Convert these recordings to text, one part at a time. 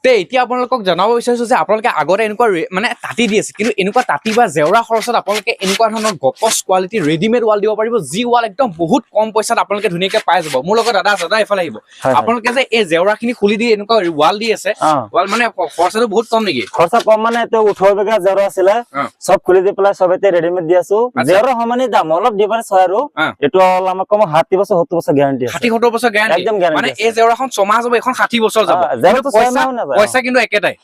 তে এতিয়া আপোনালোকক জনাব বিচাৰিছো যে আপোনালোকে আগতে এনেকুৱা মানে তাঁতি দি আছে কিন্তু এনেকুৱা তাঁতি বা জেওৰা খৰচত আপোনালোকে এনেকুৱা ধৰণৰ গপচ কোৱালিটি ৰেডিমেড ৱাল দিব পাৰিব যি ৱাল একদম বহুত কম পইচাত আপোনালোকে ধুনীয়াকে পাই যাব মোৰ লগত দাদা দাদা এইফালে আহিব আপোনালোকে যে এই জেওৰাখিনি খুলি দি এনেকুৱা ৱাল দি আছে ৱাল মানে খৰচাটো বহুত কম নেকি খৰচা কম মানে এতে 18 বিঘা জেওৰা আছিলে সব খুলি দি পেলাই সবেতে ৰেডিমেড দি আছো জেওৰা সমানে দাম অলপ ডিফাৰেন্স হয় আৰু এটো আমাক কম 60 বছৰ 70 বছৰ গ্যাৰান্টি আছে 60 70 বছৰ গ্যাৰান্টি একদম গ্যাৰান্টি মানে এই জেওৰাখন 6 মাহ যাব এখন 60 বছৰ যাব জেওৰাটো 6 মাহ না যায় পইচা কিন্তু একেটাই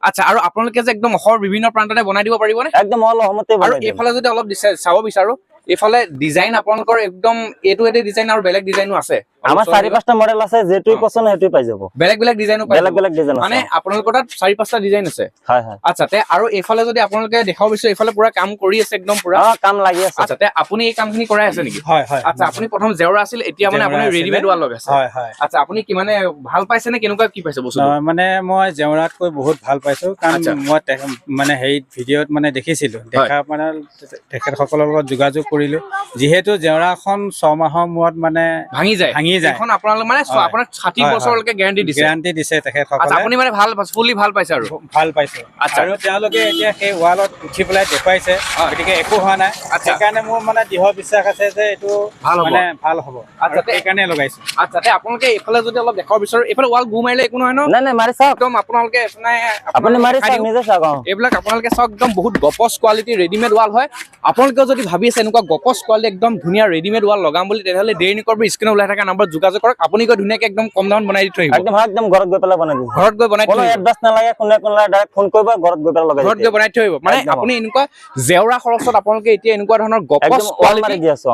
আচ্ছা আৰু আপোনালোকে যে একদম অহৰ বিভিন্ন প্ৰান্ততে বনাই দিব পাৰিবনে একদম অল অহমতে আৰু এইফালে যদি অলপ চাব বিচাৰো এইফালে ডিজাইন আপোনালোকৰ একদম এটো ডিজাইন আৰু বেলেগ ডিজাইনো আছে আমাৰ 4-5টা মডেল আছে যেটোই পছন্দ হেটোই পাই যাব বেলেগ বেলেগ ডিজাইনো পাই বেলেগ বেলেগ ডিজাইন আছে মানে আপোনালোকৰ তাত 4-5টা ডিজাইন আছে হয় হয় আচ্ছা তে আৰু এইফালে যদি আপোনালোকে দেখাব বিচাৰে এইফালে পুৰা কাম কৰি আছে একদম পুৰা কাম লাগি আছে আচ্ছা তে আপুনি এই কামখিনি কৰাই আছে নেকি হয় হয় আচ্ছা আপুনি প্ৰথম জেওৰা আছিল এতিয়া মানে আপুনি ৰেডিমেড ৱাল লগাইছে হয় হয় আচ্ছা আপুনি কি মানে ভাল পাইছে নে কেনেকুৱা কি পাইছে বস্তু মানে মই জেওৰাতকৈ বহুত ভাল পাইছো কাৰণ মই মানে হেৰি ভিডিঅ'ত মানে দেখিছিলো দেখা মানে তেখেতসকলৰ লগত যোগাযোগ কৰিলো যেহেতু জেওৰাখন 6 মাহৰ মূৰত মানে ভাঙি যায় এখন আপোনালোক মানে আপোনাক 60 বছৰলৈকে গ্যাৰান্টি দিছে তেখেতসকলে আচ্ছা আপুনি মানে ভাল ফুলি ভাল পাইছে আৰু ভাল পাইছে আচ্ছা আৰু তেওঁলোকে এতিয়া সেই ৱালত উঠি পেলাই দেখুৱাইছে গতিকে একো হোৱা নাই সেইকাৰণে মোৰ মানে দৃঢ় বিশ্বাস আছে যে এইটো মানে ভাল হ'ব আচ্ছা সেইকাৰণে লগাইছো আচ্ছা তে আপোনালোকে এইফালে যদি অলপ দেখাব বিচাৰো এইফালে ৱাল গু মাৰিলে একো নহয় ন নাই নাই মাৰি চাওক একদম আপোনালোকে আপুনি মাৰি চাওক নিজে চাওক এইবিলাক আপোনালোকে চাওক একদম বহুত গপচ কোৱালিটি ৰেডিমেড ৱাল হয় আপোনালোকে যদি ভাবি আছে এনেকুৱা গপচ কোৱালিটি একদম ধুনীয়া ৰেডিমেড ৱাল লগাম বুলি তেতিয়াহ'লে দেৰি নকৰিব স্ক্ৰীনত ওলাই থকা নম্বৰ যোগাযোগ কৰক আপুনি গৈ ধুনীয়াকে একদম কম দামত বনাই দি থৈ আহিব একদম ঘৰত গৈ পেলাই বনাই দিব ঘৰত গৈ বনাই কোনো এডভান্স নালাগে কোনে ডাইৰেক্ট ফোন কৰিব ঘৰত গৈ পেলাই লগাই ঘৰত গৈ বনাই থৈ আহিব মানে আপুনি এনেকুৱা জেওৰা খৰচত আপোনালোকে এতিয়া এনেকুৱা ধৰণৰ গপচ কোৱালিটি দি আছো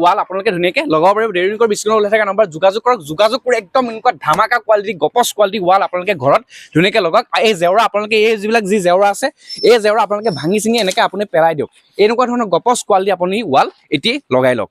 ৱাল আপোনালোকে ধুনীয়াকে লগাব পাৰিব দেৰি নকৰিব স্ক্ৰীনত ওলাই থকা নম্বৰ যোগাযোগ কৰক যোগাযোগ কৰি একদম এনেকুৱা ধামাকা কোৱালিটি গপচ কোৱালিটি ৱাল আপোনালোকে ঘৰত ধুনীয়াকে লগাওক এই জেওৰা আপোনালোকে এই যিবিলাক যি জেওৰা আছে এই জেওৰা আপোনালোকে ভাঙি চিঙি এনেকে আপুনি পেলাই দিয়ক এনেকুৱা ধৰণৰ গপচ কোৱালিটি আপুনি ৱাল এতিয়া লগাই লওক